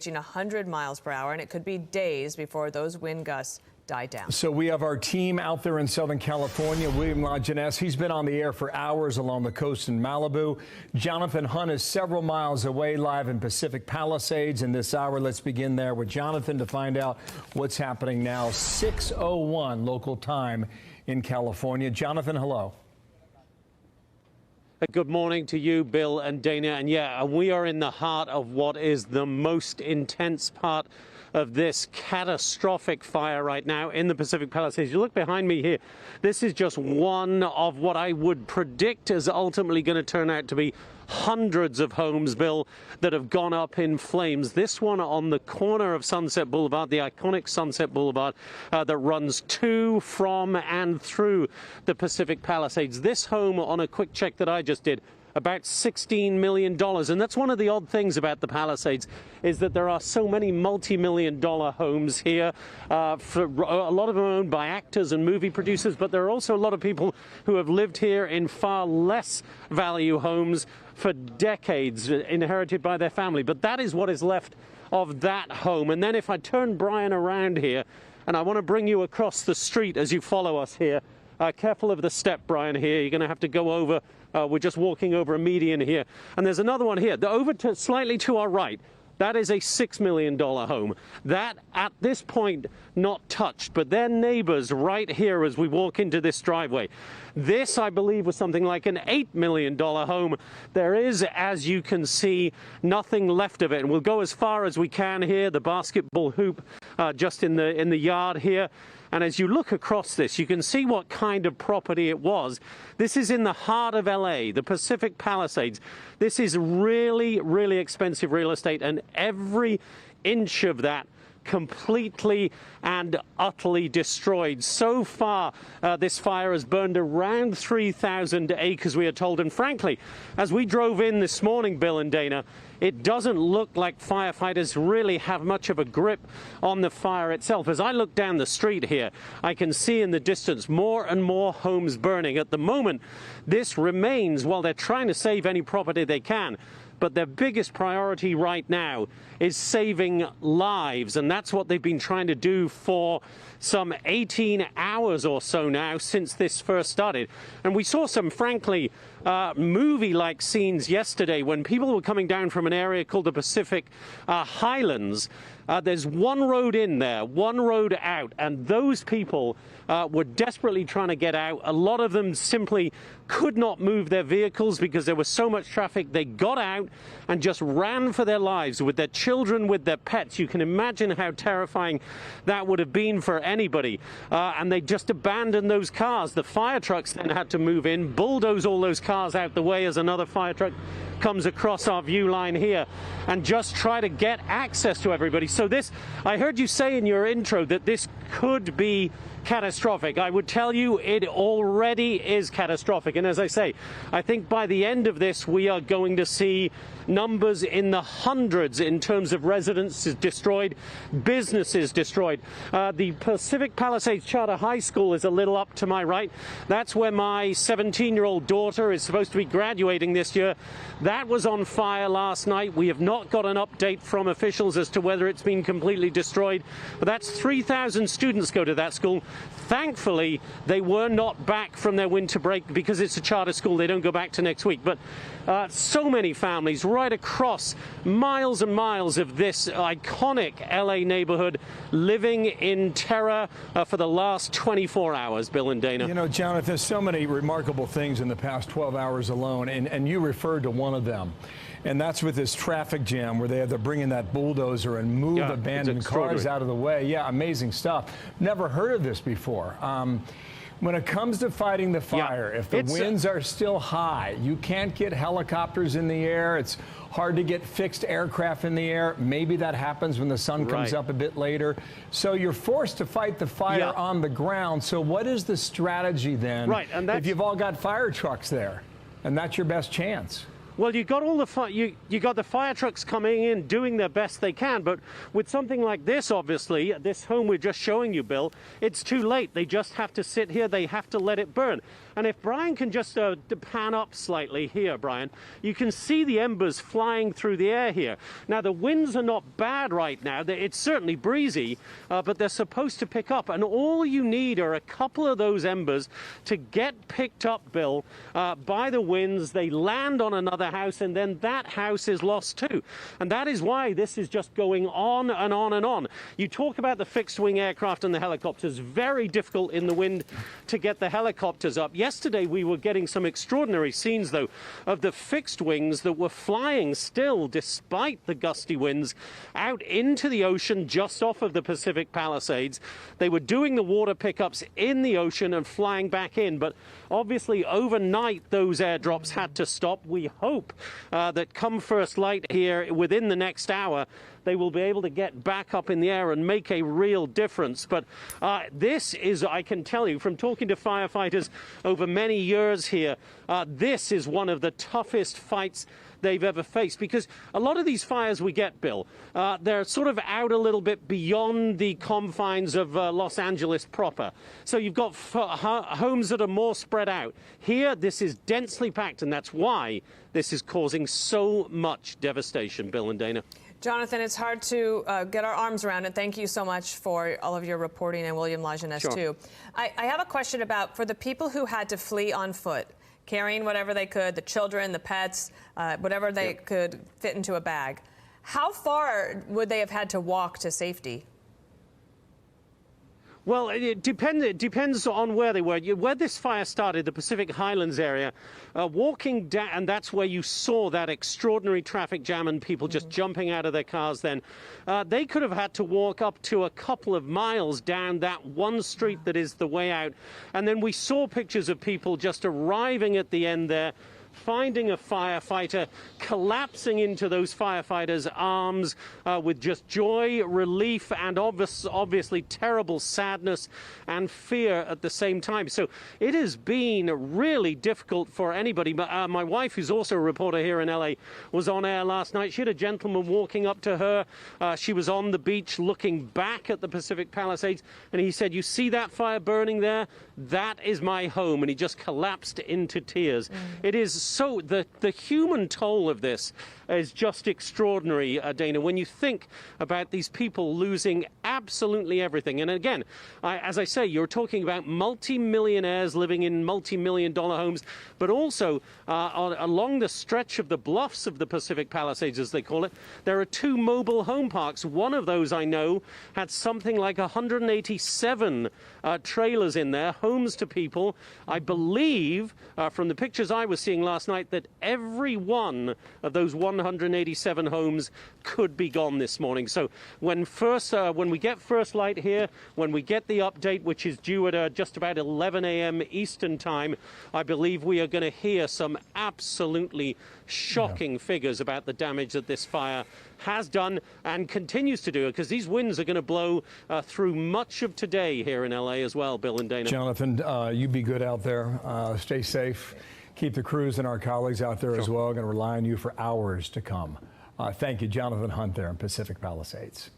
reaching 100 miles per hour, and it could be days before those wind gusts die down. So we have our team out there in Southern California. William LaJeunesse, he's been on the air for hours along the coast in Malibu. Jonathan Hunt is several miles away, live in Pacific Palisades in this hour. Let's begin there with Jonathan to find out what's happening now. 6:01 local time in California. Jonathan, hello. Good morning to you, Bill and Dana. And yeah, we are in the heart of what is the most intense part of this catastrophic fire right now in the Pacific Palisades. You look behind me here, this is just one of what I would predict is ultimately going to turn out to be hundreds of homes, Bill, that have gone up in flames. This one on the corner of Sunset Boulevard, the iconic Sunset Boulevard that runs to, from, and through the Pacific Palisades. This home, on a quick check that I just did, about $16 million. And that's one of the odd things about the Palisades, is that there are so many multi-million-dollar homes here. For a lot of them owned by actors and movie producers, but there are also a lot of people who have lived here in far less value homes for decades, inherited by their family. But that is what is left of that home. And then if I turn Brian around here, and I want to bring you across the street as you follow us here, careful of the step, Brian, here. You're going to have to go over. We're just walking over a median here. And there's another one here. Over to slightly to our right. That is a $6 million home. That, at this point, not touched, but their neighbors right here as we walk into this driveway. This, I believe, was something like an $8 million home. There is, as you can see, nothing left of it. And we'll go as far as we can here, the basketball hoop just in the yard here. And as you look across this, you can see what kind of property it was. This is in the heart of L.A., the Pacific Palisades. This is really, really expensive real estate, and every inch of that completely and utterly destroyed. So far, this fire has burned around 3,000 acres, we are told. And frankly, as we drove in this morning, Bill and Dana, it doesn't look like firefighters really have much of a grip on the fire itself. As I look down the street here, I can see in the distance more and more homes burning. At the moment, this remains, while they're trying to save any property they can, but their biggest priority right now is saving lives, and that's what they've been trying to do for some 18 hours or so now since this first started. And we saw some, frankly, movie-like scenes yesterday when people were coming down from an area called the Pacific Highlands. There's one road in there, one road out, and those people were desperately trying to get out. A lot of them simply could not move their vehicles because there was so much traffic. They got out and just ran for their lives with their children, with their pets. You can imagine how terrifying that would have been for anybody. And they just abandoned those cars. The fire trucks then had to move in, bulldoze all those cars out the way as another fire truck comes across our view line here, and just try to get access to everybody. So this, I heard you say in your intro that this could be catastrophic. I would tell you it already is catastrophic. And as I say, I think by the end of this, we are going to see numbers in the hundreds in terms of residences destroyed, businesses destroyed. The Pacific Palisades Charter High School is a little up to my right. That's where my 17-year-old daughter is supposed to be graduating this year. That was on fire last night. We have not got an update from officials as to whether it's been completely destroyed. But that's 3,000 students go to that school. Thankfully, they were not back from their winter break because it's a charter school. They don't go back to next week. But so many families right across miles and miles of this iconic L.A. neighborhood living in terror for the last 24 hours, Bill and Dana. You know, Jonathan, so many remarkable things in the past 12 hours alone, and you referred to one of them. And that's with this traffic jam where they have to bring in that bulldozer and move abandoned cars out of the way. Yeah, amazing stuff. Never heard of this before. When it comes to fighting the fire, if the winds are still high, you can't get helicopters in the air. It's hard to get fixed aircraft in the air. Maybe that happens when the sun comes up a bit later. So you're forced to fight the fire on the ground. So what is the strategy then if you've all got fire trucks there and that's your best chance? Well, you got all the you got the fire trucks coming in, doing their best they can, but with something like this, obviously, this home we're just showing you, Bill, it's too late. They just have to sit here. They have to let it burn. And if Brian can just pan up slightly here, Brian, you can see the embers flying through the air here. Now, the winds are not bad right now. It's certainly breezy, but they're supposed to pick up. And all you need are a couple of those embers to get picked up, Bill, by the winds. They land on another house, and then that house is lost too. And that is why this is just going on and on and on. You talk about the fixed-wing aircraft and the helicopters. Very difficult in the wind to get the helicopters up. Yesterday, we were getting some extraordinary scenes, though, of the fixed wings that were flying still, despite the gusty winds, out into the ocean just off of the Pacific Palisades. They were doing the water pickups in the ocean and flying back in, but obviously overnight those airdrops had to stop. We hope that come first light here within the next hour, they will be able to get back up in the air and make a real difference. But this is, I can tell you, from talking to firefighters over many years here, this is one of the toughest fights they've ever faced, because a lot of these fires we get, Bill, they're sort of out a little bit beyond the confines of Los Angeles proper. So you've got homes that are more spread out. Here, this is densely packed, and that's why this is causing so much devastation, Bill and Dana. Jonathan, it's hard to get our arms around it. Thank you so much for all of your reporting, and William Lajeunesse, sure, too. I have a question about, for the people who had to flee on foot, carrying whatever they could, the children, the pets, whatever they could fit into a bag, how far would they have had to walk to safety? Well, it depends on where they were. Where this fire started, the Pacific Highlands area, walking down, and that's where you saw that extraordinary traffic jam and people just jumping out of their cars then. They could have had to walk up to a couple of miles down that one street that is the way out. And then we saw pictures of people just arriving at the end there, finding a firefighter, collapsing into those firefighters' arms with just joy, relief, and obviously terrible sadness and fear at the same time. So it has been really difficult for anybody. My wife, who's also a reporter here in L.A., was on air last night. She had a gentleman walking up to her. She was on the beach looking back at the Pacific Palisades, and he said, "You see that fire burning there? That is my home." And he just collapsed into tears. It is so, the human toll of this is just extraordinary, Dana, when you think about these people losing absolutely everything. And again, as I say, you're talking about multi-millionaires living in multi-million-dollar homes, but also along the stretch of the bluffs of the Pacific Palisades, as they call it, there are 2 mobile home parks. One of those, I know, had something like 187 trailers in there, homes to people. I believe, from the pictures I was seeing last night, that every one of those 187 homes could be gone this morning. So when we get first light here, when we get the update, which is due at just about 11 a.m. Eastern time, I believe we are going to hear some absolutely shocking figures about the damage that this fire has done and continues to do, because these winds are going to blow through much of today here in L.A. as well, Bill and Dana. Jonathan, you be good out there. Stay safe. Keep the crews and our colleagues out there as well. Going to rely on you for hours to come. Thank you, Jonathan Hunt there in Pacific Palisades.